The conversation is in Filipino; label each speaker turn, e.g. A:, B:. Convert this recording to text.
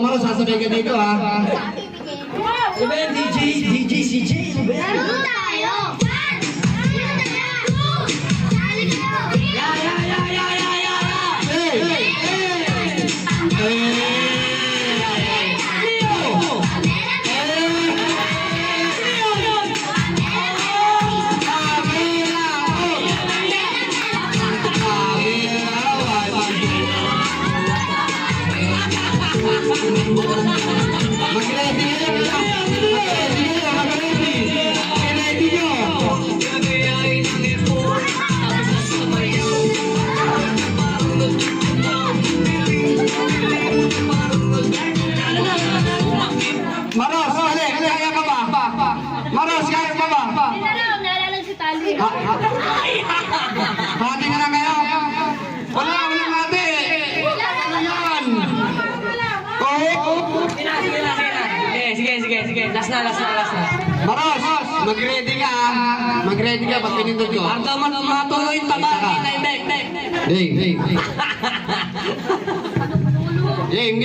A: Maros, sasabay ka dito ha. Ano ba yan? DJ, CJ? Ano ba yan?
B: Laro tayo! 1, 2, sali kayo!
A: Maros, kaya ka ba? Maros, kaya ka ba?
B: Naalala si Tali.
A: Hati ka na kayo? Walang hati. Ano yan?
C: Sige. Last na.
A: Maros, mag-ready ka ha. Mag-ready ka pag pinindot ko.
C: Hanggang matuloy yung taba.
A: Game.